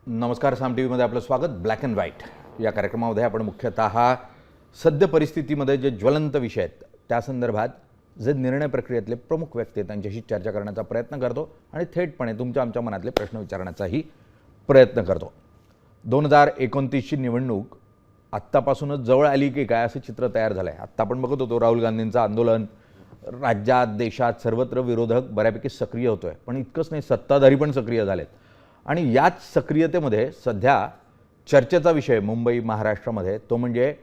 नमस्कार. साम टी व्हीमध्ये आपलं स्वागत. ब्लॅक अँड व्हाईट या कार्यक्रमामध्ये आपण मुख्यतः सद्य परिस्थितीमध्ये जे ज्वलंत विषय आहेत त्या संदर्भात जे निर्णय प्रक्रियेतले प्रमुख व्यक्ती आहेत त्यांच्याशी चर्चा करण्याचा प्रयत्न करतो आणि थेटपणे तुमच्या आमच्या मनातले प्रश्न विचारण्याचाही प्रयत्न करतो. 2029ची निवडणूक आत्तापासूनच जवळ आली की काय असं चित्र तयार झालं आहे. आत्ता आपण बघत होतो राहुल गांधींचं आंदोलन राज्यात देशात सर्वत्र विरोधक बऱ्यापैकी सक्रिय होतो आहे. पण इतकंच नाही, सत्ताधारी पण सक्रिय झालेत आणि याच सक्रियतेमध्ये सध्या चर्चेचा विषय मुंबई महाराष्ट्रामध्ये तो म्हणजे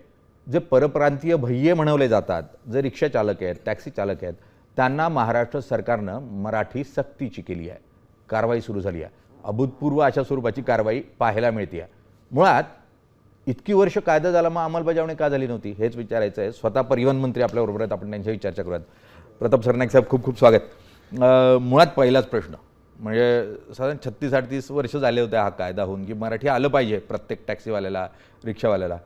जे परप्रांतीय भय्ये म्हणवले जातात, जे रिक्षा चालक आहेत, टॅक्सी चालक आहेत, त्यांना महाराष्ट्र सरकारनं मराठी सक्तीची केली आहे. कारवाई सुरू झाली आहे. अभूतपूर्व अशा स्वरूपाची कारवाई पाहायला मिळते आहे. मुळात इतकी वर्ष कायदा झाला मग अंमलबजावणी का झाली नव्हती हेच विचारायचं आहे. स्वतः परिवहन मंत्री आपल्याबरोबर आहेत, आपण त्यांच्याशी चर्चा करूयात. प्रताप सरनाईक साहेब, खूप खूप स्वागत. मुळात पहिलाच प्रश्न म्हणजे साधारण 36-38 वर्ष झाले होते हा कायदा होऊन की मराठी आलं पाहिजे प्रत्येक टॅक्सीवाल्याला, रिक्षावाल्याला.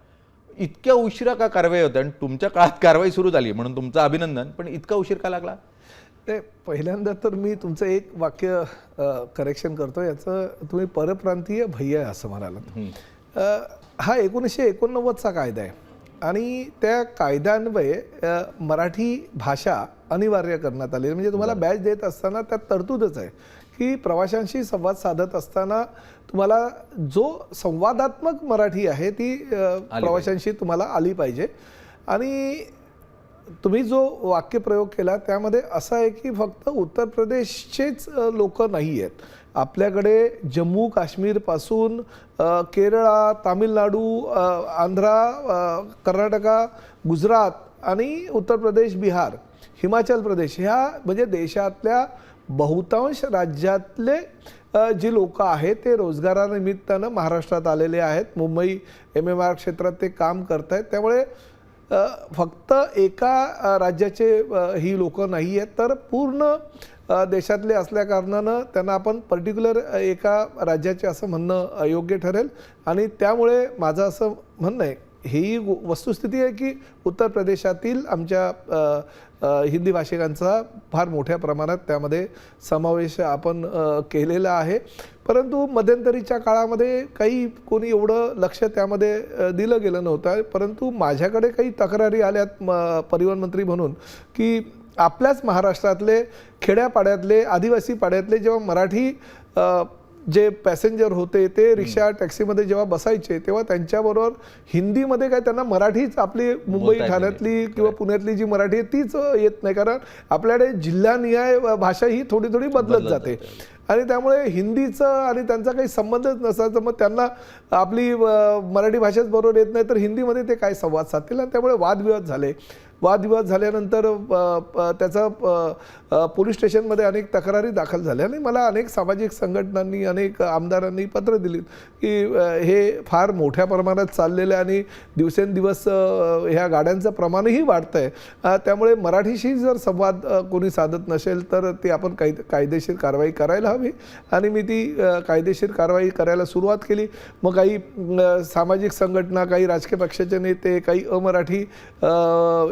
इतक्या उशिरा का कारवाई होते आणि तुमच्या काळात कारवाई सुरू झाली म्हणून तुमचं अभिनंदन, पण इतका उशीर का लागला? ते पहिल्यांदा तर मी तुमचं एक वाक्य करेक्शन करतो. याचं तुम्ही परप्रांतीय भय्या असं म्हणालात. हा 1989चा कायदा आहे आणि त्या कायद्यान्वये मराठी भाषा अनिवार्य करण्यात आली. म्हणजे तुम्हाला बॅच देत असताना त्यात तरतूदच आहे की प्रवाशांशी संवाद साधत असताना तुम्हाला जो संवादात्मक मराठी आहे ती प्रवाशांशी तुम्हाला आली पाहिजे. आणि तुम्ही जो वाक्यप्रयोग केला त्यामध्ये असं आहे की फक्त उत्तर प्रदेशचेच लोक नाही आहेत. आपल्याकडे जम्मू काश्मीरपासून केरळ, तामिळनाडू, आंध्रा, कर्नाटका, गुजरात आणि उत्तर प्रदेश, बिहार, हिमाचल प्रदेश ह्या म्हणजे देशातल्या बहुतांश राज्यातले जी लोक आहेत ते रोजगारानिमित्तानं महाराष्ट्रात आलेले आहेत. मुंबई MMR क्षेत्रात ते काम करत आहेत. त्यामुळे फक्त एका राज्याचे ही लोक नाही आहेत, तर पूर्ण देशातले असल्याकारणानं त्यांना आपण पर्टिक्युलर एका राज्याचे असं म्हणणं योग्य ठरेल. आणि त्यामुळे माझं असं म्हणणं आहे, ही वस्तुस्थिती आहे की उत्तर प्रदेशातील आमच्या हिंदी भाषिकांचा फार मोठ्या प्रमाणात त्यामध्ये समावेश आपण केलेला आहे. परंतु मध्यंतरीच्या काळामध्ये काही कोणी एवढं लक्ष त्यामध्ये दिलं गेलं नव्हतं. परंतु माझ्याकडे काही तक्रारी आल्यात परिवहन मंत्री म्हणून की आपल्याच महाराष्ट्रातले खेड्यापाड्यातले, आदिवासी पाड्यातले जेव्हा मराठी जे पॅसेंजर होते ते रिक्षा टॅक्सीमध्ये जेव्हा बसायचे तेव्हा त्यांच्याबरोबर हिंदीमध्ये काय त्यांना मराठीच आपली मुंबई ठाण्यातली किंवा पुण्यातली जी मराठी आहे तीच येत नाही. कारण आपल्याकडे जिल्हानिहाय भाषा ही थोडी थोडी बदलत जाते आणि त्यामुळे हिंदीचं आणि त्यांचा काही संबंधच नसायचा. मग त्यांना आपली मराठी भाषेच बरोबर येत नाही तर हिंदीमध्ये ते काय संवाद साधतील. आणि त्यामुळे वादविवाद झाले. वादविवाद झाल्यानंतर त्याचा पोलीस स्टेशनमध्ये अनेक तक्रारी दाखल झाल्या आणि मला अनेक सामाजिक संघटनांनी, अनेक आमदारांनी पत्र दिली की हे फार मोठ्या प्रमाणात चाललेलं आहे आणि दिवसेंदिवस ह्या गाड्यांचं प्रमाणही वाढतं आहे. त्यामुळे मराठीशी जर संवाद कोणी साधत नसेल तर ते आपण कायदेशीर कारवाई करायला हवी. आणि मी ती कायदेशीर कारवाई करायला सुरुवात केली. मग काही सामाजिक संघटना, काही राजकीय पक्षाचे नेते, काही अमराठी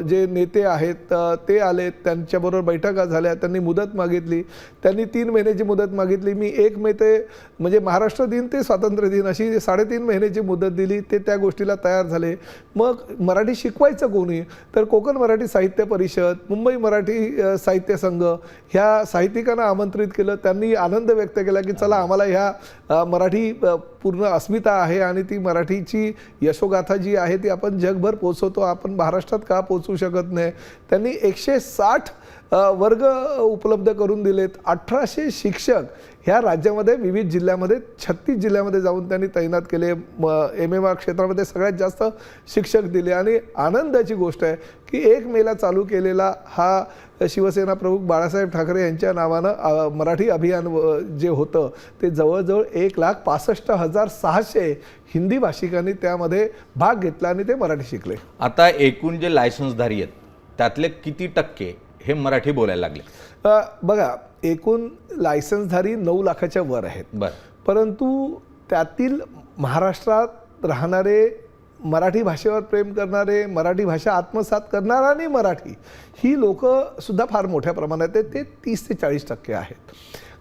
जे नेते आहेत ते आले, त्यांच्याबरोबर बैठका झाल्या. त्यांनी मुदत मागितली. त्यांनी 3 महिन्याची मुदत मागितली. मी 1 मे ते म्हणजे महाराष्ट्र दिन ते स्वातंत्र्य दिन अशी 3.5 महिन्याची मुदत दिली. ते त्या गोष्टीला तयार झाले. मग मराठी शिकवायचं कोणी, तर कोकण मराठी साहित्य परिषद, मुंबई मराठी साहित्य संघ ह्या साहित्यिकांना आमंत्रित केलं. त्यांनी आनंद व्यक्त केला की चला आम्हाला ह्या मराठी पूर्ण अस्मिता आहे आणि ती मराठीची यशोगाथा जी आहे ती आपण जगभर पोचवतो, आपण महाराष्ट्रात का पोचवू शकत नाही. त्यांनी 160 वर्ग उपलब्ध करून दिलेत. 1800 शिक्षक ह्या राज्यामध्ये विविध जिल्ह्यामध्ये 36 जिल्ह्यामध्ये जाऊन त्यांनी तैनात केले. MMR क्षेत्रामध्ये सगळ्यात जास्त शिक्षक दिले. आणि आनंदाची गोष्ट आहे की 1 मेला चालू केलेला हा शिवसेना प्रमुख बाळासाहेब ठाकरे यांच्या नावानं मराठी अभियान जे होतं ते जवळजवळ 1,65,600 हिंदी भाषिकांनी त्यामध्ये भाग घेतला आणि ते मराठी शिकले. आता एकूण जे लायसन्सधारी आहेत त्यातले किती टक्के हे मराठी बोलायला लागले? बघा, एकूण लायसन्सधारी 9 लाखाच्या वर आहेत. परंतु त्यातील महाराष्ट्रात राहणारे, मराठी भाषेवर प्रेम करणारे, मराठी भाषा आत्मसात करणारा आणि मराठी ही लोक सुद्धा फार मोठ्या प्रमाणात आहेत. ते 30 ते 40% आहेत.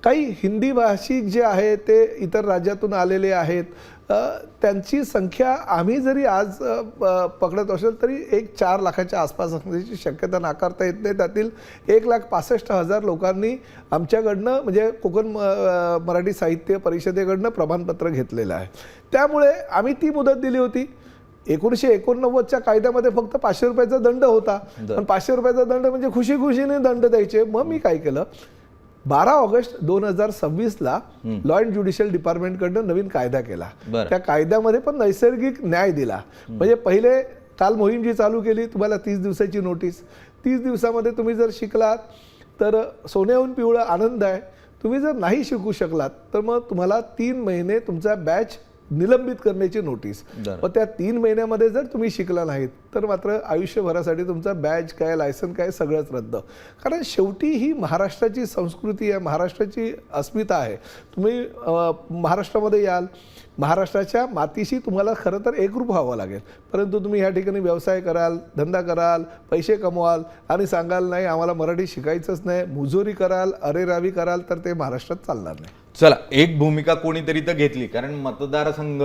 काही हिंदी भाषिक जे आहे ते इतर राज्यातून आलेले आहेत, त्यांची संख्या आम्ही जरी आज पकडत असेल तरी 4 लाखाच्या आसपास असण्याची शक्यता नाकारता येत नाही. त्यातील 1,65,000 लोकांनी आमच्याकडनं म्हणजे कोकण मराठी साहित्य परिषदेकडनं प्रमाणपत्र घेतलेलं आहे. त्यामुळे आम्ही ती मुदत दिली होती. 1989च्या कायद्यामध्ये फक्त 500 रुपयाचा दंड होता, पण 500 रुपयाचा दंड म्हणजे खुशी खुशीने दंड द्यायचे. मग मी काय केलं, 12 ऑगस्ट 2026ला लॉ अँड ज्युडिशियल डिपार्टमेंटकडनं नवीन कायदा केला. त्या कायद्यामध्ये पण नैसर्गिक न्याय दिला. म्हणजे पहिले काल मोहीम जी चालू केली, तुम्हाला 30 दिवसाची नोटीस, 30 दिवसामध्ये तुम्ही जर शिकलात तर सोन्याहून पिवळं आनंद आहे. तुम्ही जर नाही शिकू शकलात तर मग तुम्हाला 3 महिने तुमचा बॅच निलंबित करण्याची नोटीस. व त्या 3 महिन्यामध्ये जर तुम्ही शिकला नाहीत तर मात्र आयुष्यभरासाठी तुमचा बॅच काय, लायसन काय, सगळंच रद्द. कारण शेवटी ही महाराष्ट्राची संस्कृती आहे, महाराष्ट्राची अस्मिता आहे. तुम्ही महाराष्ट्रामध्ये याल, महाराष्ट्राच्या मातीशी तुम्हाला खरं तर एकरूप व्हावं लागेल. परंतु तुम्ही ह्या ठिकाणी व्यवसाय कराल, धंदा कराल, पैसे कमवाल आणि सांगाल नाही आम्हाला मराठी शिकायचंच नाही, मुजोरी कराल, अरेरावी कराल, तर ते महाराष्ट्रात चालणार नाही. चला, एक भूमिका कोणीतरी तर घेतली, कारण मतदारसंघ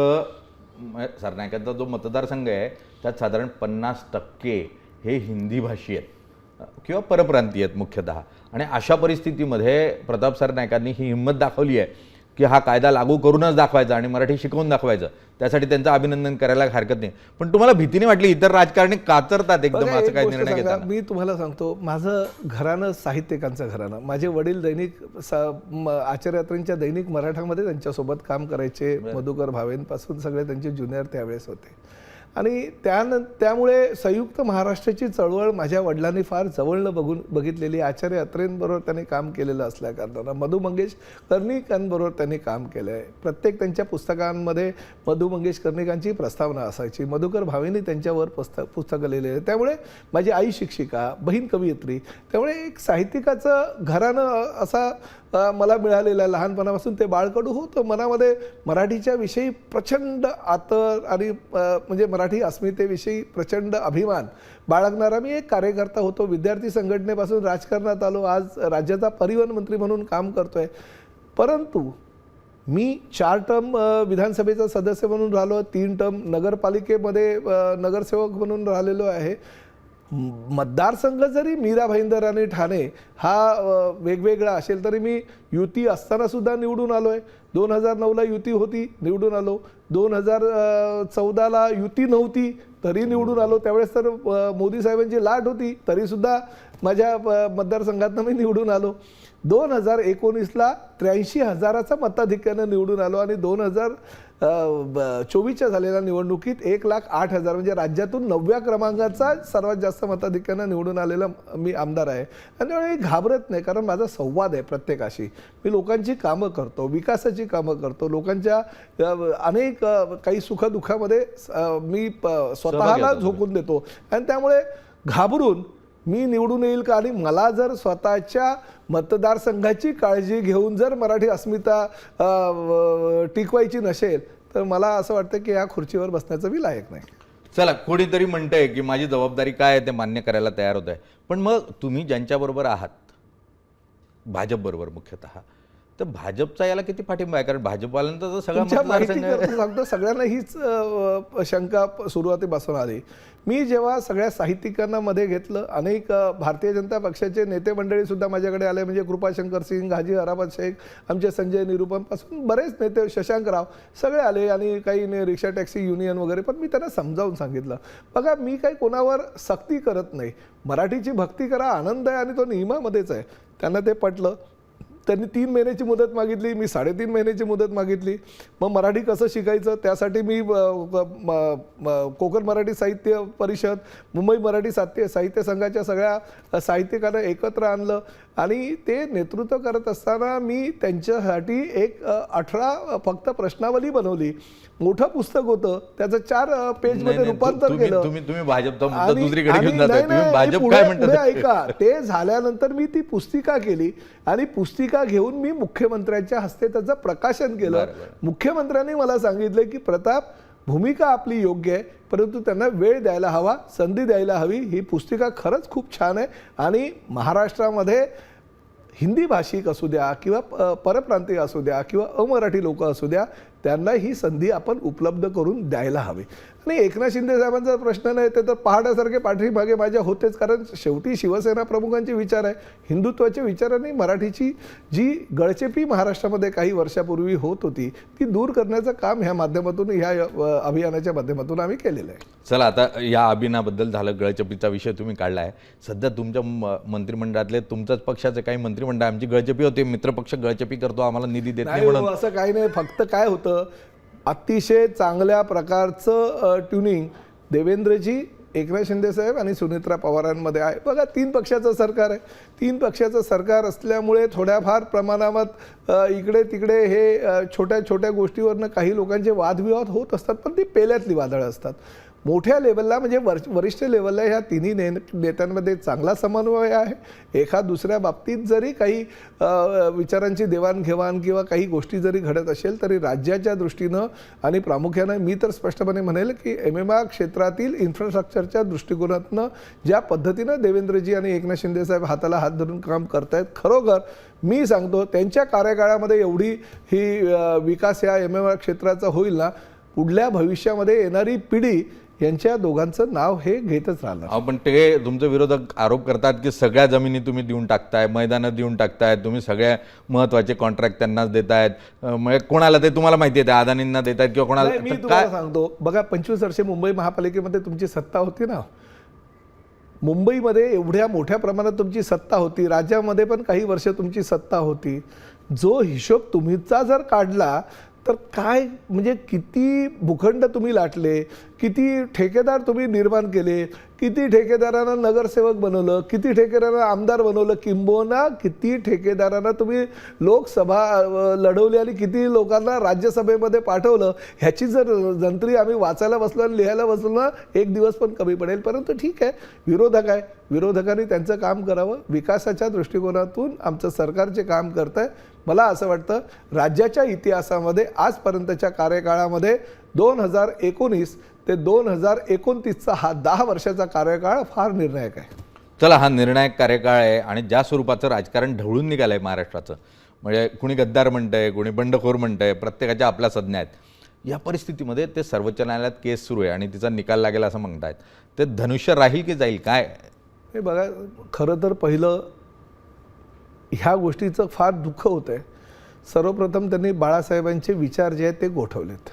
सरनाईकांचा जो मतदारसंघ आहे त्यात साधारण 50% हे हिंदी भाषी आहेत किंवा परप्रांतीय आहेत मुख्यतः. आणि अशा परिस्थितीमध्ये प्रताप सरनाईकांनी ही हिंमत दाखवली आहे की हा कायदा लागू करूनच दाखवायचा आणि मराठी शिकवून दाखवायचं. त्यासाठी त्यांचं अभिनंदन करायला हरकत नाही. पण तुम्हाला भीतीने वाटली इतर राजकारणी कातरतात एकदम असं काय निर्णय घेतात? मी तुम्हाला सांगतो, माझं घराणं साहित्यिकांचं घराणं. माझे वडील दैनिक आचार्य अत्रेंच्या दैनिक मराठामध्ये त्यांच्यासोबत काम करायचे. मधुकर भावेंपासून सगळे त्यांचे ज्युनियर त्यावेळेस होते. आणि त्यामुळे संयुक्त महाराष्ट्राची चळवळ माझ्या वडिलांनी फार जवळनं बघितलेली. आचार्य अत्रेंबरोबर त्यांनी काम केलेलं असल्या कारणानं मधु मंगेश कर्णिकांबरोबर त्यांनी काम केलं आहे. प्रत्येक त्यांच्या पुस्तकांमध्ये मधु मंगेश कर्णिकांची प्रस्तावना असायची. मधुकर भावेंनी त्यांच्यावर पुस्तकं लिहिलेली आहे. त्यामुळे माझी आई शिक्षिका, बहीण कवयित्री, त्यामुळे एक साहित्यिकाचं घराणं असा मला मिळालेलं आहे. लहानपणापासून ते बाळकडू होतं. मनामध्ये मराठीच्या विषयी प्रचंड आदर आणि म्हणजे मराठी अस्मितेविषयी प्रचंड अभिमान बाळगणारा मी एक कार्यकर्ता होतो. विद्यार्थी संघटनेपासून राजकारणात आलो, आज राज्याचा परिवहन मंत्री म्हणून काम करतोय. परंतु मी 4 टर्म विधानसभेचा सदस्य म्हणून राहिलो, 3 टर्म नगरपालिकेमध्ये नगरसेवक म्हणून राहिलेलो आहे. मतदारसंघ जरी मीरा भाईंदर आणि ठाणे हा वेगवेगळा असेल तरी मी युती असताना सुद्धा निवडून आलो आहे. 2009ला युती होती, निवडून आलो. 2014ला युती नव्हती तरी निवडून आलो. त्यावेळेस तर मोदी साहेबांची लाट होती तरीसुद्धा माझ्या मतदारसंघातनं मी निवडून आलो. 2019ला 83,000चा मताधिक्यानं निवडून आलो. आणि 2024च्या झालेल्या निवडणुकीत 1,08,000 म्हणजे राज्यातून 9व्या क्रमांकाचा सर्वात जास्त मताधिक्यानं निवडून आलेला मी आमदार आहे. आणि त्यामुळे मी घाबरत नाही, कारण माझा संवाद आहे प्रत्येकाशी. मी लोकांची कामं करतो, विकासाची कामं करतो, लोकांच्या अनेक काही सुखदुःखामध्ये मी स्वतःला झोकून देतो. आणि त्यामुळे घाबरून मी निवडून येईल का, आणि मला जर स्वतःच्या मतदारसंघाची काळजी घेऊन जर मराठी अस्मिता टिकवायची नसेल तर मला असं वाटतं की या खुर्चीवर बसण्याचं मी लायक नाही. चला, कोणीतरी म्हणतंय की माझी जबाबदारी काय आहे ते मान्य करायला तयार होत आहे. पण मग तुम्ही ज्यांच्याबरोबर आहात, भाजपबरोबर मुख्यतः, तर भाजपचा याला किती पाठिंबा आहे? कारण भाजपवाल्यांचा तर सांगतो सगळ्यांना हीच शंका सुरुवातीपासून आली. मी जेव्हा सगळ्या साहित्यिकांना मध्ये घेतलं, अनेक भारतीय जनता पक्षाचे नेते मंडळी सुद्धा माझ्याकडे आले. म्हणजे कृपाशंकर सिंग, हाजी अराफत शेख, आमचे संजय निरुपमपासून बरेच नेते, शशांकराव, सगळे आले. आणि काही रिक्षा टॅक्सी युनियन वगैरे. पण मी त्यांना समजावून सांगितलं, बघा मी काही कोणावर सक्ती करत नाही, मराठीची भक्ती करा, आनंद आहे आणि तो नियमामध्येच आहे. त्यांना ते पटलं. त्यांनी 3 महिन्याची मुदत मागितली, मी 3.5 महिन्याची मुदत मागितली. मग मराठी कसं शिकायचं त्यासाठी मी कोकण मराठी साहित्य परिषद, मुंबई मराठी साहित्य संघाच्या सगळ्या साहित्यिकांना एकत्र आणलं. आणि ते नेतृत्व करत असताना मी त्यांच्यासाठी एक 18 फक्त प्रश्नावली बनवली. मोठं पुस्तक होतं, त्याचं 4 पेजमध्ये रूपांतर केलं. तुम्ही भाजपचा मुद्दा दुसरीकडे घेऊन जाताय. तुम्ही भाजप काय म्हणतात ऐका. ते झाल्यानंतर मी ती पुस्तिका केली आणि पुस्तिका घेऊन मी मुख्यमंत्र्यांच्या हस्ते त्याचं प्रकाशन केलं. मुख्यमंत्र्यांनी मला सांगितलं की प्रताप, भूमिका आपली योग्य आहे, परंतु त्यांना वेळ द्यायला हवा, संधी द्यायला हवी. ही पुस्तिका खरंच खूप छान आहे आणि महाराष्ट्रामध्ये हिंदी भाषिक असू द्या किंवा परप्रांतीय असू द्या किंवा अमराठी लोक असू द्या, त्यांना ही संधी आपण उपलब्ध करून द्यायला हवी. आणि एकनाथ शिंदे साहेबांचा प्रश्न नाही ते तर पहाडासारखे पाठीमागे माझ्या होतेच, कारण शेवटी शिवसेना प्रमुखांचे विचार आहे, हिंदुत्वाचे विचारांनी मराठीची जी गळचेपी महाराष्ट्रामध्ये काही वर्षापूर्वी होत होती ती दूर करण्याचं काम ह्या माध्यमातून, ह्या अभियानाच्या माध्यमातून आम्ही केलेलं आहे. चला, आता या अभियानाबद्दल झालं, गळचेपीचा विषय तुम्ही काढला आहे. सध्या तुमच्या मंत्रिमंडळातले तुमच्याच पक्षाचे काही मंत्रिमंडळ आमची गळचेपी होते, मित्रपक्ष गळचेपी करतो, आम्हाला निधी देत नाही म्हणून. असं काही नाही. फक्त काय होतं, अतिशय चांगल्या प्रकारचं ट्युनिंग देवेंद्रजी, एकनाथ शिंदे साहेब आणि सुनेत्रा पवारांमध्ये आहे. बघा, 3 पक्षाचं सरकार आहे. 3 पक्षाचं सरकार असल्यामुळे थोड्याफार प्रमाणात इकडे तिकडे हे छोट्या छोट्या गोष्टीवरनं काही लोकांचे वादविवाद होत असतात, पण ती पेल्यातली वादळं असतात. मोठ्या लेवलला म्हणजे वरिष्ठ लेवलला ह्या तिन्ही नेत्यांमध्ये चांगला समन्वय आहे. एका दुसऱ्या बाबतीत जरी काही विचारांची देवाणघेवाण किंवा काही गोष्टी जरी घडत असेल तरी राज्याच्या दृष्टीनं आणि प्रामुख्यानं मी तर स्पष्टपणे म्हणेल की MMR क्षेत्रातील इन्फ्रास्ट्रक्चरच्या दृष्टिकोनातनं ज्या पद्धतीनं देवेंद्रजी आणि एकनाथ शिंदे साहेब हाताला हात धरून काम करतायत, खरोखर मी सांगतो त्यांच्या कार्यकाळामध्ये एवढी ही विकास या MMR क्षेत्राचा होईल ना, पुढल्या भविष्यामध्ये येणारी पिढी यांच्या दोघांचं नाव हे घेतच राहणार. पण ते तुमचे विरोधक आरोप करतात की सगळ्या जमिनी तुम्ही देऊन टाकताय, मैदानं देऊन टाकताय, तुम्ही सगळ्या महत्त्वाचे कॉन्ट्रॅक्ट त्यांनाच देतायत. म्हणजे कोणाला ते तुम्हाला माहिती आहे, आदानींना देतायत किंवा कोणाला. मी तुम्हाला सांगतो, बघा 25 वर्षे मुंबई महापालिकेमध्ये तुमची सत्ता होती ना, मुंबईमध्ये एवढ्या मोठ्या प्रमाणात तुमची सत्ता होती, राज्यामध्ये पण काही वर्ष तुमची सत्ता होती. जो हिशोब तुम्हीचा जर काढला तर काय म्हणजे किती भूखंड तुम्ही लाटले, किती ठेकेदार तुम्ही निर्माण केले, किती ठेकेदारांना नगरसेवक बनवलं, किती ठेकेदारांना आमदार बनवलं, किंबहुना किती ठेकेदारांना तुम्ही लोकसभा लढवली आणि किती लोकांना राज्यसभेमध्ये पाठवलं, ह्याची जर जंत्री आम्ही वाचायला बसलो आणि लिहायला बसलो ना, एक दिवस पण कमी पडेल. परंतु ठीक आहे, विरोधक आहे, विरोधकांनी त्यांचं काम करावं. विकासाच्या दृष्टिकोनातून आमचं सरकारचे काम करत आहे. मला असं वाटतं राज्याच्या इतिहासामध्ये आजपर्यंतच्या कार्यकाळामध्ये 2019 ते 2029चा हा 10 वर्षाचा कार्यकाळ फार निर्णायक आहे. चला, हा निर्णायक कार्यकाळ आहे आणि ज्या स्वरूपाचं राजकारण ढवळून निघालं आहे महाराष्ट्राचं, म्हणजे कुणी गद्दार म्हणतंय, कुणी बंडखोर म्हणतंय, प्रत्येकाच्या आपल्या संज्ञा आहेत. या परिस्थितीमध्ये ते सर्वोच्च न्यायालयात केस सुरू आहे आणि तिचा निकाल लागेल असं म्हणतायत. ते धनुष्य राहील की जाईल काय? हे बघा, खरं तर पहिलं ह्या गोष्टीचं फार दुःख होतं आहे. सर्वप्रथम त्यांनी बाळासाहेबांचे विचार जे आहेत ते गोठवलेत.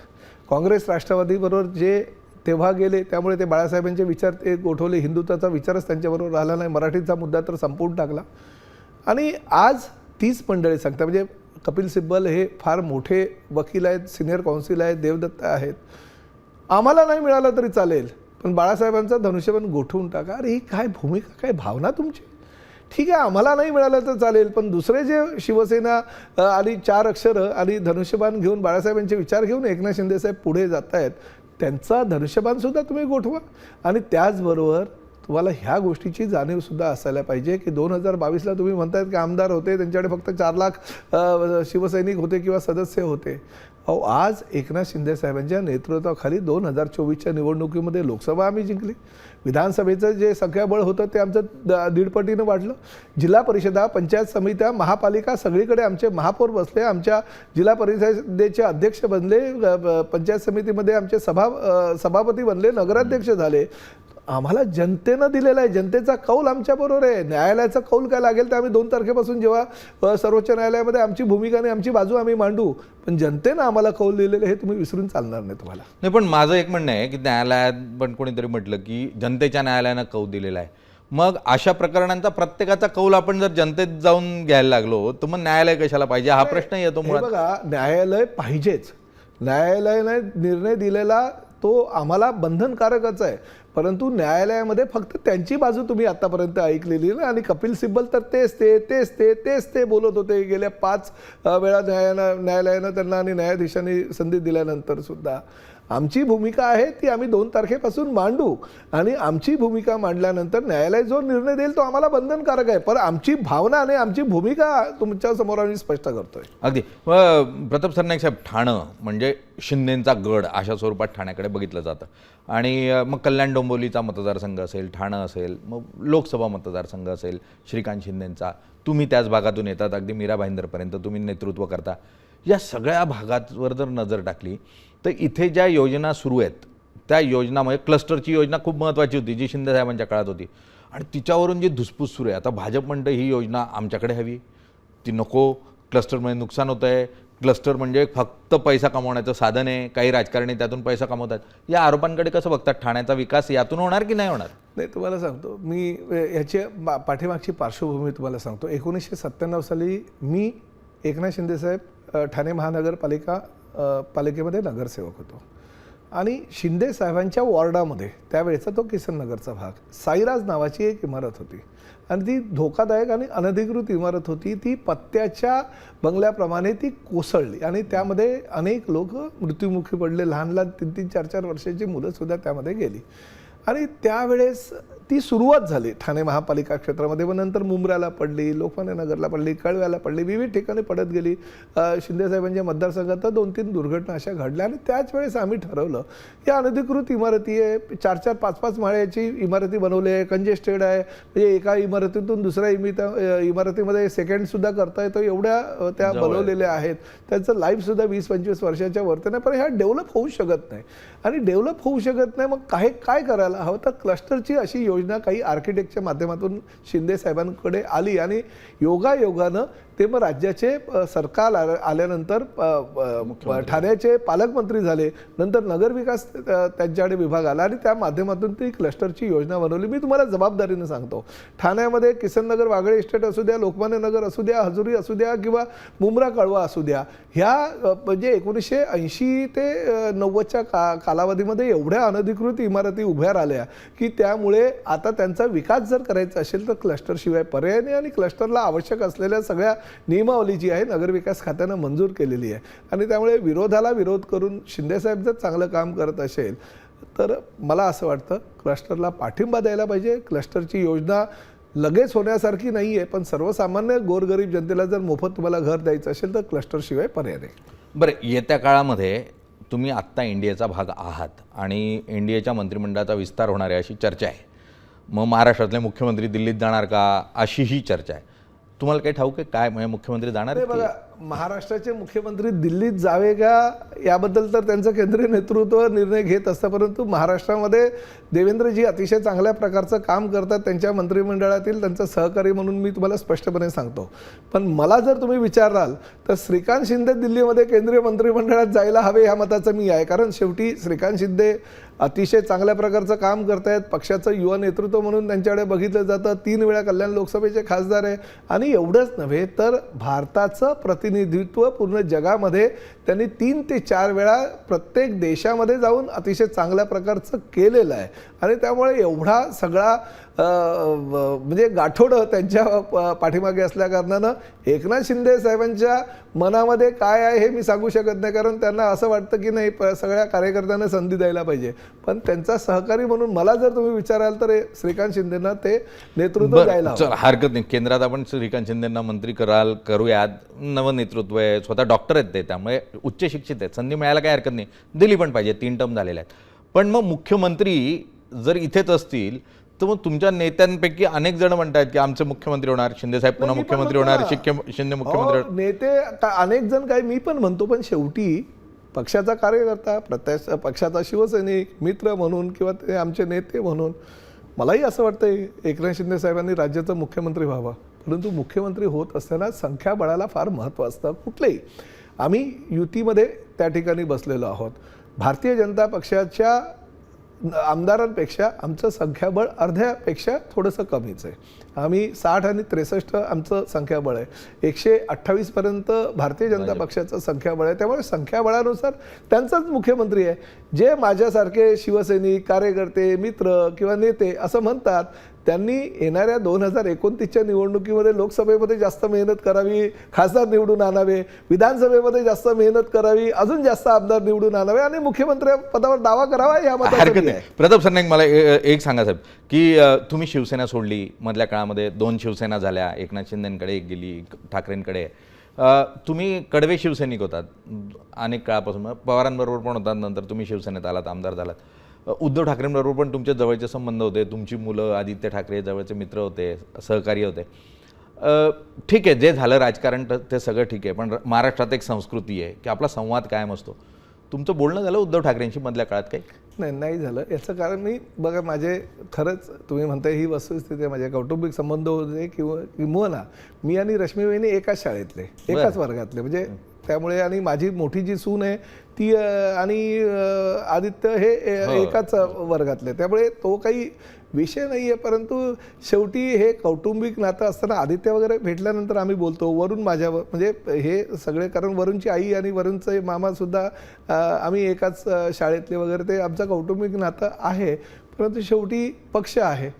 काँग्रेस राष्ट्रवादीबरोबर जे तेव्हा गेले त्यामुळे ते बाळासाहेबांचे विचार ते गोठवले. हिंदुत्वाचा विचारच त्यांच्याबरोबर राहिला नाही. मराठीचा मुद्दा तर संपवून टाकला. आणि आज तीच मंडळी सांगतात, म्हणजे कपिल सिब्बल हे फार मोठे वकील आहेत, सिनियर कौन्सिल आहेत, देवदत्त आहेत, आम्हाला नाही मिळालं तरी चालेल पण बाळासाहेबांचा धनुष्यबाण गोठवून टाका. अरे ही काय भूमिका, काय भावना तुमची? ठीक आहे, आम्हाला नाही मिळालं तर चालेल पण दुसरे जे शिवसेना आणि 4 अक्षरं आणि धनुष्यबाण घेऊन बाळासाहेबांचे विचार घेऊन एकनाथ शिंदे साहेब पुढे जात आहेत, त्यांचा धनुष्यबाणसुद्धा तुम्ही गोठवा. आणि त्याचबरोबर तुम्हाला ह्या गोष्टीची जाणीवसुद्धा असायला पाहिजे की 2022ला तुम्ही म्हणतायत की आमदार होते, त्यांच्याकडे फक्त 4 लाख शिवसैनिक होते किंवा सदस्य होते. अहो, आज एकनाथ शिंदे साहेबांच्या नेतृत्वाखाली 2024च्या निवडणुकीमध्ये लोकसभा आम्ही जिंकली. विधानसभेचं जे संख्याबळ होतं ते आमचं 1.5 पटीनं वाढलं. जिल्हा परिषदा, पंचायत समित्या, महापालिका सगळीकडे आमचे महापौर बसले, आमच्या जिल्हा परिषदेचे अध्यक्ष बनले, पंचायत समितीमध्ये आमचे सभापती बनले, नगराध्यक्ष झाले. आम्हाला जनतेनं दिलेला आहे, जनतेचा कौल आमच्याबरोबर आहे. न्यायालयाचा कौल काय लागेल तर आम्ही 2 तारखेपासून जेव्हा सर्वोच्च न्यायालयामध्ये आमची भूमिका आणि आमची बाजू आम्ही मांडू, पण जनतेनं आम्हाला कौल दिलेलं हे तुम्ही विसरून चालणार नाही तुम्हाला. नाही, पण माझं एक म्हणणं आहे की न्यायालयात पण कोणीतरी म्हटलं की जनतेच्या न्यायालयानं कौल दिलेला आहे. मग अशा प्रकरणांचा प्रत्येकाचा कौल आपण जर जनतेत जाऊन घ्यायला लागलो तर मग न्यायालय कशाला पाहिजे हा प्रश्न येतो. बघा, न्यायालय पाहिजेच. न्यायालयाने निर्णय दिलेला तो आम्हाला बंधनकारकच आहे, परंतु न्यायालयामध्ये फक्त त्यांची बाजू तुम्ही आतापर्यंत ऐकलेली ना. आणि कपिल सिब्बल तर तेच ते बोलत होते. गेल्या 5 वेळा न्यायालयानं त्यांना आणि न्यायाधीशांनी संधी दिल्यानंतर सुद्धा आमची भूमिका आहे ती आम्ही 2 तारखेपासून मांडू. आणि आमची भूमिका मांडल्यानंतर न्यायालय जो निर्णय देईल तो आम्हाला बंधनकारक आहे, पण आमची भावना आणि आमची भूमिका तुमच्या समोर आम्ही स्पष्ट करतोय. अगदी. प्रताप सरनाईक साहेब, ठाणं म्हणजे शिंदेंचा गड अशा स्वरूपात ठाण्याकडे बघितलं जातं आणि मग कल्याण डोंबिवलीचा मतदारसंघ असेल, ठाणं असेल, मग लोकसभा मतदारसंघ असेल श्रीकांत शिंदेंचा, तुम्ही त्याच भागातून येतात, अगदी मीरा भाईंदरपर्यंत तुम्ही नेतृत्व करता. या सगळ्या भागावर जर नजर टाकली तर इथे ज्या योजना सुरू आहेत त्या योजनामध्ये क्लस्टरची योजना खूप महत्त्वाची होती जी शिंदे साहेबांच्या काळात होती, आणि तिच्यावरून जी धुसफूस सुरू आहे. आता भाजप म्हणतं ही योजना आमच्याकडे हवी, ती नको, क्लस्टरमध्ये नुकसान होतं आहे, क्लस्टर म्हणजे फक्त पैसा कमवण्याचं साधन आहे, काही राजकारणी त्यातून पैसा कमवतात. या आरोपांकडे कसं बघतात? ठाण्याचा विकास यातून होणार की नाही होणार? नाही, तुम्हाला सांगतो मी ह्याची पाठीमागची पार्श्वभूमी तुम्हाला सांगतो. 1997 साली मी एकनाथ शिंदेसाहेब ठाणे महानगरपालिका पालिकेमध्ये नगरसेवक होतो, आणि शिंदे साहेबांच्या वॉर्डामध्ये त्यावेळेचा तो किसन नगरचा भाग साईराज नावाची एक इमारत होती, आणि ती धोकादायक आणि अनधिकृत इमारत होती. ती पत्त्याच्या बंगल्याप्रमाणे ती कोसळली आणि त्यामध्ये अनेक लोक मृत्युमुखी पडले, लहान लहान 3-3, 4-4 वर्षाची मुलंसुद्धा त्यामध्ये गेली. आणि त्यावेळेस ती सुरुवात झाली ठाणे महापालिका क्षेत्रामध्ये. मग नंतर मुंब्र्याला पडली, लोकमान्य नगरला पडली, कळव्याला पडली, विविध ठिकाणी पडत गेली. शिंदेसाहेबांच्या मतदारसंघात तर 2-3 दुर्घटना अशा घडल्या. आणि त्याच वेळेस आम्ही ठरवलं या अनधिकृत इमारती आहे, 4-4, 5-5 माळ्याची इमारती बनवली आहे, कंजेस्टेड आहे, म्हणजे एका इमारतीतून दुसऱ्या इमारतीमध्ये सेकंडसुद्धा करता येतो एवढ्या त्या बनवलेल्या आहेत. त्यांचं लाईफसुद्धा 20-25 वर्षाच्या वरती नाही, पण ह्या डेव्हलप होऊ शकत नाही. आणि डेव्हलप होऊ शकत नाही, मग काय करायला हवं? तर क्लस्टरची अशी योजना काही आर्किटेक्टच्या माध्यमातून शिंदे साहेबांकडे आली, आणि योगायोगानं ते मग राज्याचे सरकार आल्यानंतर ठाण्याचे पालकमंत्री झाले, नंतर नगरविकास त्यांच्याकडे विभाग आला, आणि त्या माध्यमातून ती क्लस्टरची योजना बनवली. मी तुम्हाला जबाबदारीनं सांगतो, ठाण्यामध्ये किसननगर वागळे इस्टेट असू द्या, लोकमान्य नगर असू द्या, हजुरी असू द्या, किंवा मुंब्रा कळवा असू द्या, ह्या म्हणजे 1980 ते 90च्या कालावधीमध्ये एवढ्या अनधिकृत इमारती उभ्या राहिल्या की त्यामुळे आता त्यांचा विकास जर करायचा असेल तर क्लस्टरशिवाय पर्याय नाही. आणि क्लस्टरला आवश्यक असलेल्या सगळ्या नियमावली जी आहे नगरविकास खात्यानं मंजूर केलेली आहे, आणि त्यामुळे विरोधाला विरोध करून शिंदेसाहेब जर चांगलं काम करत असेल तर मला असं वाटतं क्लस्टरला पाठिंबा द्यायला पाहिजे. क्लस्टरची योजना लगेच होण्यासारखी नाही आहे, पण सर्वसामान्य गोरगरीब जनतेला जर मोफत तुम्हाला घर द्यायचं असेल तर क्लस्टरशिवाय पर्याय नाही. बरं, येत्या काळामध्ये तुम्ही आत्ता एनडीएचा भाग आहात आणि एनडीएच्या मंत्रिमंडळाचा विस्तार होणार आहे अशी चर्चा आहे. मग महाराष्ट्रातले मुख्यमंत्री दिल्लीत जाणार का अशी ही चर्चा आहे. तुम्हाला काही ठाऊक आहे काय, म्हणजे मुख्यमंत्री जाणार आहेत? बघा, महाराष्ट्राचे मुख्यमंत्री दिल्लीत जावे का याबद्दल तर त्यांचं केंद्रीय नेतृत्व निर्णय घेत असतं, परंतु महाराष्ट्रामध्ये देवेंद्रजी अतिशय चांगल्या प्रकारचं काम करतात. त्यांच्या मंत्रिमंडळातील त्यांचं सहकारी म्हणून मी तुम्हाला स्पष्टपणे सांगतो. पण मला जर तुम्ही विचाराल तर श्रीकांत शिंदे दिल्लीमध्ये केंद्रीय मंत्रिमंडळात जायला हवे ह्या मताचं मी आहे. कारण शेवटी श्रीकांत शिंदे अतिशय चांगल्या प्रकारचं काम करतायत. पक्षाचं युवा नेतृत्व म्हणून त्यांच्याकडे बघितलं जातं. 3 वेळा कल्याण लोकसभेचे खासदार आहे, आणि एवढंच नव्हे तर भारताचं प्रतिनिधित्व पूर्ण जगामध्ये त्यांनी 3 ते 4 वेळा प्रत्येक देशामध्ये जाऊन अतिशय चांगल्या प्रकारचं केलेलं आहे. आणि त्यामुळे एवढा सगळा म्हणजे गाठोडं त्यांच्या पाठीमागे असल्या कारणानं एकनाथ शिंदे साहेबांच्या मनामध्ये काय आहे हे मी सांगू शकत नाही, कारण त्यांना असं वाटतं की नाही सगळ्या कार्यकर्त्यांना संधी द्यायला पाहिजे. पण त्यांचा सहकारी म्हणून मला जर तुम्ही विचाराल तर श्रीकांत शिंदेंना ते नेतृत्व द्यायला हवं. हरकत नाही, केंद्रात आपण श्रीकांत शिंदेंना मंत्री करूयात. नवं नेतृत्व आहे, स्वतः डॉक्टर आहेत ते, त्यामुळे उच्च शिक्षित आहेत, संधी मिळायला काही हरकत नाही, दिली पण पाहिजे. 3 टर्म झालेल्या आहेत. पण मग मुख्यमंत्री जर इथेच असतील तर मग तुमच्या नेत्यांपैकी अनेक जण म्हणतात की आमचे मुख्यमंत्री होणार, शिंदेसाहेब पुन्हा मुख्यमंत्री होणार, शिंदे मुख्यमंत्री होणार. नेते अनेक जण काय मी पण म्हणतो, पण शेवटी पक्षाचा कार्यकर्ता, प्रत्यक्ष पक्षाचा शिवसैनिक मित्र म्हणून किंवा ते आमचे नेते म्हणून मलाही असं वाटतं एकनाथ शिंदे साहेबांनी राज्याचा मुख्यमंत्री व्हावा. परंतु मुख्यमंत्री होत असताना संख्याबळाला फार महत्त्व असतं. कुठलेही आम्ही युतीमध्ये त्या ठिकाणी बसलेलो आहोत. भारतीय जनता पक्षाच्या आमदारांपेक्षा आमचं संख्याबळ अर्ध्यापेक्षा थोडंसं कमीच आहे. आम्ही 60 आणि 63 आमचं संख्याबळ आहे. 128 पर्यंत भारतीय जनता पक्षाचं संख्याबळ आहे. त्यामुळे संख्याबळानुसार त्यांचाच मुख्यमंत्री आहे. जे माझ्यासारखे शिवसैनिक, कार्यकर्ते, मित्र किंवा नेते असं म्हणतात, त्यांनी येणाऱ्या 2029च्या निवडणुकीमध्ये लोकसभेमध्ये जास्त मेहनत करावी, खासदार निवडून आणावे, विधानसभेमध्ये जास्त मेहनत करावी, अजून जास्त आमदार निवडून आणावे आणि मुख्यमंत्री पदावर दावा करावा या मताचं मी आहे. प्रताप सरनाईक, मला एक सांगा साहेब की तुम्ही शिवसेना सोडली, मधल्या काळामध्ये 2 शिवसेना झाल्या, एकनाथ शिंदेंकडे एक गेली, ठाकरेंकडे. तुम्ही कडवे शिवसैनिक होतात अनेक काळापासून, पवारांबरोबर पण होतात, नंतर तुम्ही शिवसेनेत आलात, आमदार झालात. उद्धव ठाकरेंबरोबर पण तुमचे जवळचे संबंध होते, तुमची मुलं आदित्य ठाकरे जवळचे मित्र होते, सहकारी होते. ठीक आहे, जे झालं राजकारण ते सगळं ठीक आहे, पण महाराष्ट्रात एक संस्कृती आहे की आपला संवाद कायम असतो. तुमचं बोलणं झालं उद्धव ठाकरेंशी मधल्या काळात काही? नाही झालं. याचं कारण मी बघा, माझे खरंच तुम्ही म्हणताय ही वस्तुस्थिती आहे, माझे कौटुंबिक संबंध होते किंवा मी आणि रश्मी वहिनी एकाच शाळेतले, एकाच वर्गातले, म्हणजे त्यामुळे, आणि माझी मोठी जी सून आहे ती आणि आदित्य हे एकाच वर्गातले, त्यामुळे तो काही विषय नाही आहे. परंतु शेवटी हे कौटुंबिक नातं असताना आदित्य वगैरे भेटल्यानंतर आम्ही बोलतो. वरून माझ्यावर म्हणजे हे सगळे, कारण वरूनची आई आणि वरूनचे मामासुद्धा आम्ही एकाच शाळेतले वगैरे, ते आमचं कौटुंबिक नातं आहे. परंतु शेवटी पक्ष आहे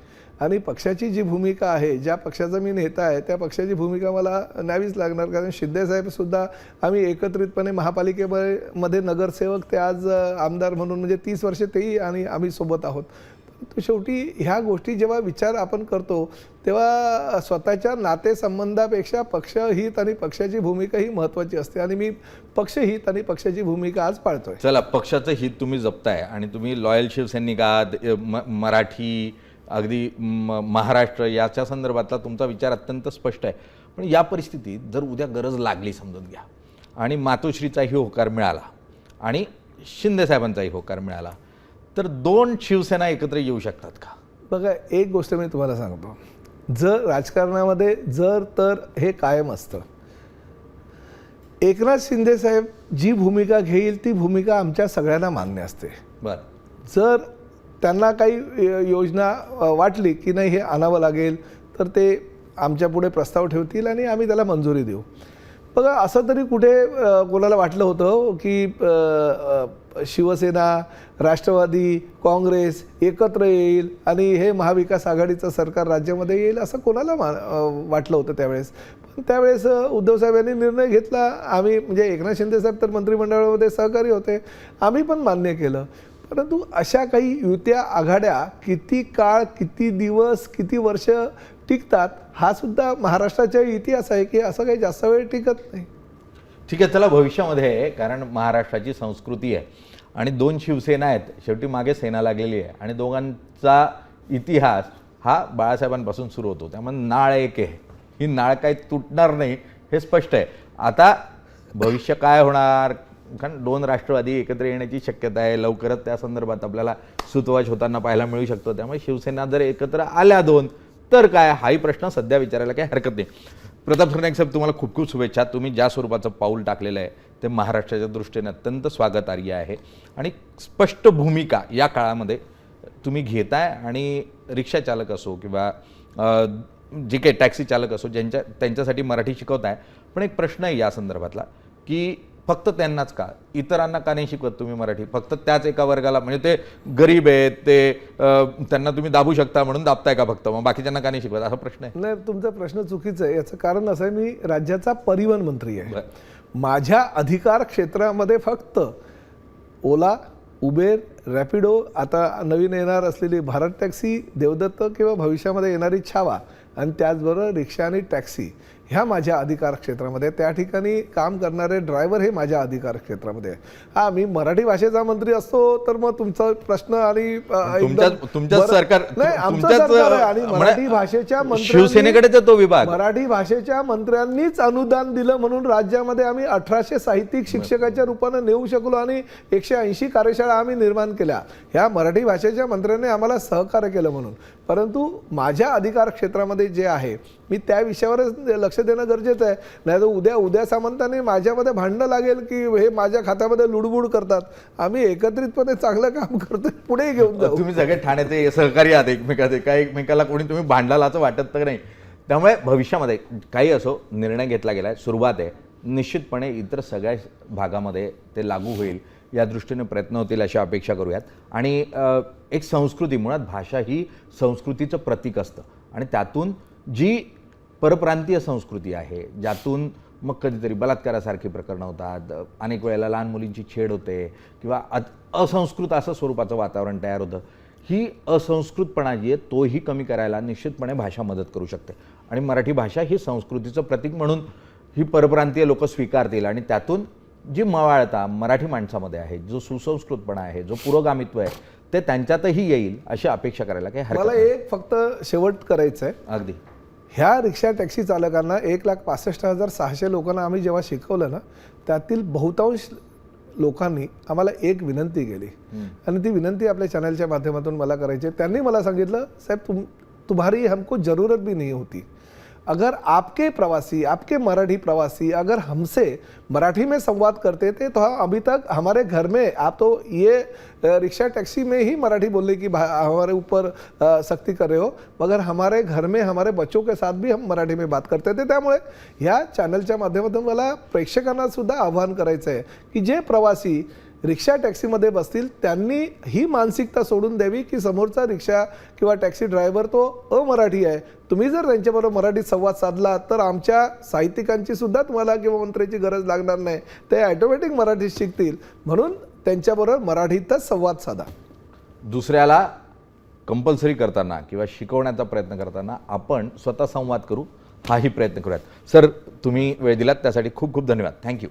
आणि पक्षाची जी भूमिका आहे, ज्या पक्षाचा मी नेता आहे त्या पक्षाची भूमिका मला न्यावीच लागणार. कारण शिंदेसाहेबसुद्धा आम्ही एकत्रितपणे महापालिकेमध्ये नगरसेवक, ते आज आमदार म्हणून, म्हणजे 30 वर्षे तेही आणि आम्ही सोबत आहोत. तर शेवटी ह्या गोष्टी जेव्हा विचार आपण करतो तेव्हा स्वतःच्या नातेसंबंधापेक्षा पक्षहित आणि पक्षाची भूमिका ही महत्त्वाची असते आणि मी पक्षहित आणि पक्षाची भूमिका आज पाळतोय. चला, पक्षाचं हित तुम्ही जपताय आणि तुम्ही लॉयल शिवसैनिक आहात, मराठी, अगदी महाराष्ट्र याच्या संदर्भातला तुमचा विचार अत्यंत स्पष्ट आहे. पण या परिस्थितीत जर उद्या गरज लागली समजून घ्या आणि मातोश्रीचाही होकार मिळाला आणि शिंदेसाहेबांचाही होकार मिळाला, तर 2 शिवसेना एकत्र येऊ शकतात का? बघा, एक गोष्ट मी तुम्हाला सांगतो, जर राजकारणामध्ये जर तर हे कायम असतं. एकनाथ शिंदेसाहेब जी भूमिका घेईल ती भूमिका आमच्या सगळ्यांना मान्य असते. बरं, जर त्यांना काही योजना वाटली की नाही हे आणावं लागेल तर ते आमच्या पुढे प्रस्ताव ठेवतील आणि आम्ही त्याला मंजुरी देऊ. बघा, असं तरी कुठे कोणाला वाटलं होतं की शिवसेना, राष्ट्रवादी, काँग्रेस एकत्र येईल आणि हे महाविकास आघाडीचं सरकार राज्यामध्ये येईल, असं कोणाला वाटलं होतं त्यावेळेस? पण त्यावेळेस उद्धव साहेबांनी निर्णय घेतला. आम्ही, म्हणजे एकनाथ शिंदेसाहेब तर मंत्रिमंडळामध्ये सहकारी होते, आम्ही पण मान्य केलं. परंतु अशा काही युत्या आघाड्या किती काळ, किती दिवस, किती वर्ष टिकतात हा सुद्धा महाराष्ट्राचा इतिहास आहे की असं काही जास्त वेळ टिकत नाही. ठीक आहे, चला भविष्यामध्ये आहे, कारण महाराष्ट्राची संस्कृती आहे आणि 2 शिवसेना आहेत, शेवटी मागे सेना लागलेली आहे आणि दोघांचा इतिहास हा बाळासाहेबांपासून सुरू होतो. त्यामुळे नाळ एक आहे, ही नाळ काही तुटणार नाही हे स्पष्ट आहे. आता भविष्य काय होणार, कारण 2 राष्ट्रवादी एकत्र येण्याची शक्यता आहे, लवकरच त्या संदर्भात आपल्याला सुतवाच होताना पाहायला मिळू शकतो. त्यामुळे शिवसेना जर एकत्र आल्या 2 तर काय, हाही प्रश्न सध्या विचारायला काही हरकत नाही. प्रताप सरनाईक साहेब, तुम्हाला खूप खूप शुभेच्छा. तुम्ही ज्या स्वरूपाचं पाऊल टाकलेलं आहे ते महाराष्ट्राच्या दृष्टीने अत्यंत स्वागतार्ह आहे आणि स्पष्ट भूमिका या काळामध्ये तुम्ही घेताय आणि रिक्षा चालक असो किंवा जे काही टॅक्सी चालक असो त्यांच्यासाठी मराठी शिकवताय. पण एक प्रश्न आहे या संदर्भातला की फक्त त्यांनाच का, इतरांना का नाही शिकवत तुम्ही मराठी? फक्त त्याच एका वर्गाला, म्हणजे ते गरीब आहेत, ते त्यांना तुम्ही दाबू शकता म्हणून दाबताय का फक्त, मग बाकीच्यांना का नाही शिकवत, असा प्रश्न आहे? नाही, तुमचा प्रश्न चुकीचा आहे. याचं कारण असं आहे, मी राज्याचा परिवहन मंत्री आहे. माझ्या अधिकार क्षेत्रामध्ये फक्त ओला, उबेर, रॅपिडो, आता नवीन येणार असलेली भारत टॅक्सी, देवदत्त किंवा भविष्यामध्ये येणारी छावा आणि त्याचबरोबर रिक्षा आणि टॅक्सी ह्या माझ्या अधिकार क्षेत्रामध्ये, त्या ठिकाणी काम करणारे ड्रायव्हर हे माझ्या अधिकार क्षेत्रामध्ये आहे. हा, मी मराठी भाषेचा मंत्री असतो तर मग तुमचा प्रश्न आणि तुमच्याच सरकार, नाही, आमचं सरकार आहे आणि मराठी भाषेच्या शिवसेनेकडे तो विभाग, मराठी भाषेच्या मंत्र्यांनीच अनुदान दिलं म्हणून राज्यामध्ये आम्ही 1800 साहित्यिक शिक्षकाच्या रूपानं नेऊ शकलो आणि 180 कार्यशाळा आम्ही निर्माण केल्या. ह्या मराठी भाषेच्या मंत्र्यांनी आम्हाला सहकार्य केलं म्हणून. परंतु माझ्या अधिकार क्षेत्रामध्ये जे आहे मी त्या विषयावरच लक्ष देणं गरजेचं आहे. नाही तर उद्या सामंतांनी माझ्यामध्ये भांडणं लागेल की हे माझ्या खात्यामध्ये लुडबुड करतात. आम्ही एकत्रितपणे चांगलं काम करतोय, पुढे घेऊन जाऊ. तुम्ही सगळे ठाण्याचे सहकारी आहात एकमेकाचे, काय एकमेकाला कोणी तुम्ही भांडायला असं वाटत तर नाही. त्यामुळे भविष्यामध्ये काही असो निर्णय घेतला गेला आहे, सुरुवात आहे, निश्चितपणे इतर सगळ्या भागामध्ये ते लागू होईल या दृष्टीने प्रयत्न होतील अशी अपेक्षा करूयात. आणि एक संस्कृती, मुळात भाषा ही संस्कृतीचं प्रतीक असतं आणि त्यातून जी परप्रांतीय संस्कृती आहे, ज्यातून मग कधीतरी बलात्कारासारखी प्रकरणं होतात, अनेक वेळेला लहान मुलींची छेड होते किंवा असंस्कृत असं स्वरूपाचं वातावरण तयार होतं. ही असंस्कृतपणा जी आहे तोही कमी करायला निश्चितपणे भाषा मदत करू शकते आणि मराठी भाषा ही संस्कृतीचं प्रतीक म्हणून ही परप्रांतीय लोक स्वीकारतील आणि त्यातून जी मवाळता मराठी माणसामध्ये आहे, जो सुसंस्कृतपणा आहे, जो पुरोगामित्व आहे, ते त्यांच्यातही येईल अशी अपेक्षा करायला काही हरकत मला नाही. एक फक्त शेवट करायचं आहे. अगदी ह्या रिक्षा टॅक्सी चालकांना 1,65,600 लोकांना आम्ही जेव्हा शिकवलं ना, त्यातील बहुतांश लोकांनी आम्हाला एक विनंती केली आणि ती विनंती आपल्या चॅनलच्या माध्यमातून मला करायची आहे. त्यांनी मला सांगितलं, साहेब तुम्हारी हमको जरूरत भी नहीं होती. अगर आपके प्रवासी, आपके मराठी प्रवासी अगर हमसे मराठी में संवाद करते थे तो अभी तक हमारे घर में, आप तो ये रिक्शा टैक्सी में ही मराठी बोलने की हमारे ऊपर सख्ती कर रहे हो, मगर हमारे घर में हमारे बच्चों के साथ भी हम मराठी में बात करते थे. त्यामुळे ह्या चॅनलच्या माध्यमातून मला प्रेक्षकांना सुद्धा आवाहन करायचं आहे की जे प्रवासी रिक्षा टॅक्सीमध्ये बसतील त्यांनी ही मानसिकता सोडून द्यावी की समोरचा रिक्षा किंवा टॅक्सी ड्रायव्हर तो अमराठी आहे. तुम्ही जर त्यांच्याबरोबर मराठीत संवाद साधला तर आमच्या साहित्यिकांची सुद्धा तुम्हाला किंवा मंत्र्याची गरज लागणार नाही. ते ऑटोमॅटिक मराठीत शिकतील. म्हणून त्यांच्याबरोबर मराठीतच संवाद साधा. दुसऱ्याला कंपल्सरी करताना किंवा शिकवण्याचा प्रयत्न करताना आपण स्वतः संवाद करू, हाही प्रयत्न करूयात. सर, तुम्ही वेळ दिलात त्यासाठी खूप खूप धन्यवाद. थँक्यू.